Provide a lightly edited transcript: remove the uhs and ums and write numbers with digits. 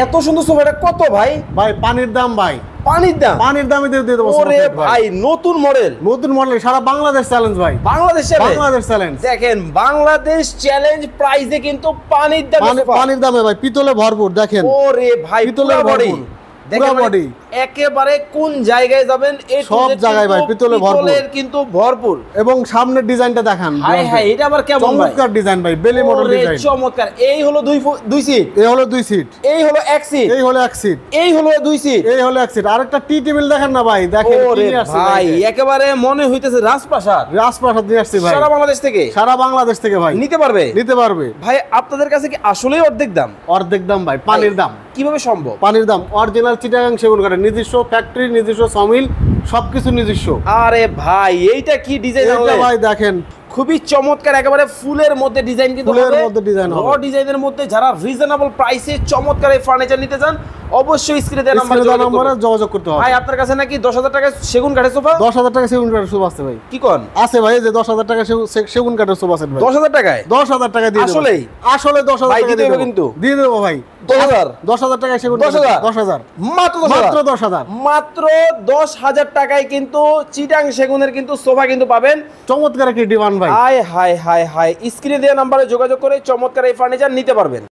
এত সুন্দর সোফাটা কত ভাই? ভাই পানির দাম ভাই, পানির দামে দিয়ে দেবো। ওরে ভাই নতুন মডেল সারা বাংলাদেশ চ্যালেঞ্জ ভাই, বাংলাদেশ চ্যালেঞ্জ। দেখেন বাংলাদেশ চ্যালেঞ্জ প্রাইসে কিন্তু পানির দামে ভাই, পিতলে ভরপুর। দেখেন ওরে ভাই পিতলের ভরপুর, পুরো বডি একেবারে কোন জায়গায় যাবেন সব জায়গায় ভাই পিতলের কিন্তু ভরপুর। এবং সামনের ডিজাইনটা দেখান। হাই হাই, এটা আবার কেমন ভাই? চমৎকার ডিজাইন ভাই, বেলি মডেল ডিজাইন, চমৎকার। এই হলো দুই সিট, এই হলো 2 সিট, এই হলো 1 সিট, এই হলো 1 সিট, এই হলো 2 সিট, এই হলো 1 সিট। আরেকটা টি টেবিল দেখেন না ভাই, দেখেন ওরে ভাই একেবারে মনে হইতেছে রাজপ্রাসাদ নিয়ে আসছে ভাই, সারা বাংলাদেশ থেকে ভাই। নিতে পারবে ভাই। আপনাদের কাছে কি আসলেই অর্ধেক দাম ভাই? পানির দাম কিভাবে সম্ভব? পানির দাম অরিজিনাল চিটাগাং সেগুন কাঠের, নিজস্ব ফ্যাক্টরি, নিজস্ব সমিল, সবকিছু নিজস্ব। আরে ভাই এইটা কি ডিজাইন ভাই দেখেন খুবই চমৎকার, একেবারে ফুলের মধ্যে ডিজাইন, কিন্তু ডিজাইনের মধ্যে যারা রিজনেবল প্রাইসে চমৎকার এই ফার্নিচার নিতে চান অবশ্যই স্ক্রিনে দেওয়া নম্বরে যোগাযোগ করতে হবে। ভাই আপনার কাছে নাকি 10,000 টাকা সেগুন কাঠের সোফা? 10,000 টাকা সেগুন কাঠের সোফা আছে ভাই। কি কোন? আছে ভাই, যে 10,000 টাকা সেগুন কাঠের সোফা আছে ভাই। 10,000 টাকায়? 10,000 টাকা দিয়ে আসলে 10,000 টাকা দিয়ে দেব, কিন্তু দিয়ে দেব ভাই। 10,000 টাকায় সেগুন 10,000 মাত্র 10,000 টাকায় কিন্তু চিটাং সেগুনের কিন্তু সোফা কিন্তু পাবেন। চমৎকার একটি ডিমান্ড ভাই। হাই হাই হাই হাই, স্ক্রিনে দেওয়া নম্বরে যোগাযোগ করে চমৎকার এই ফার্নিচার নিতে পারবেন।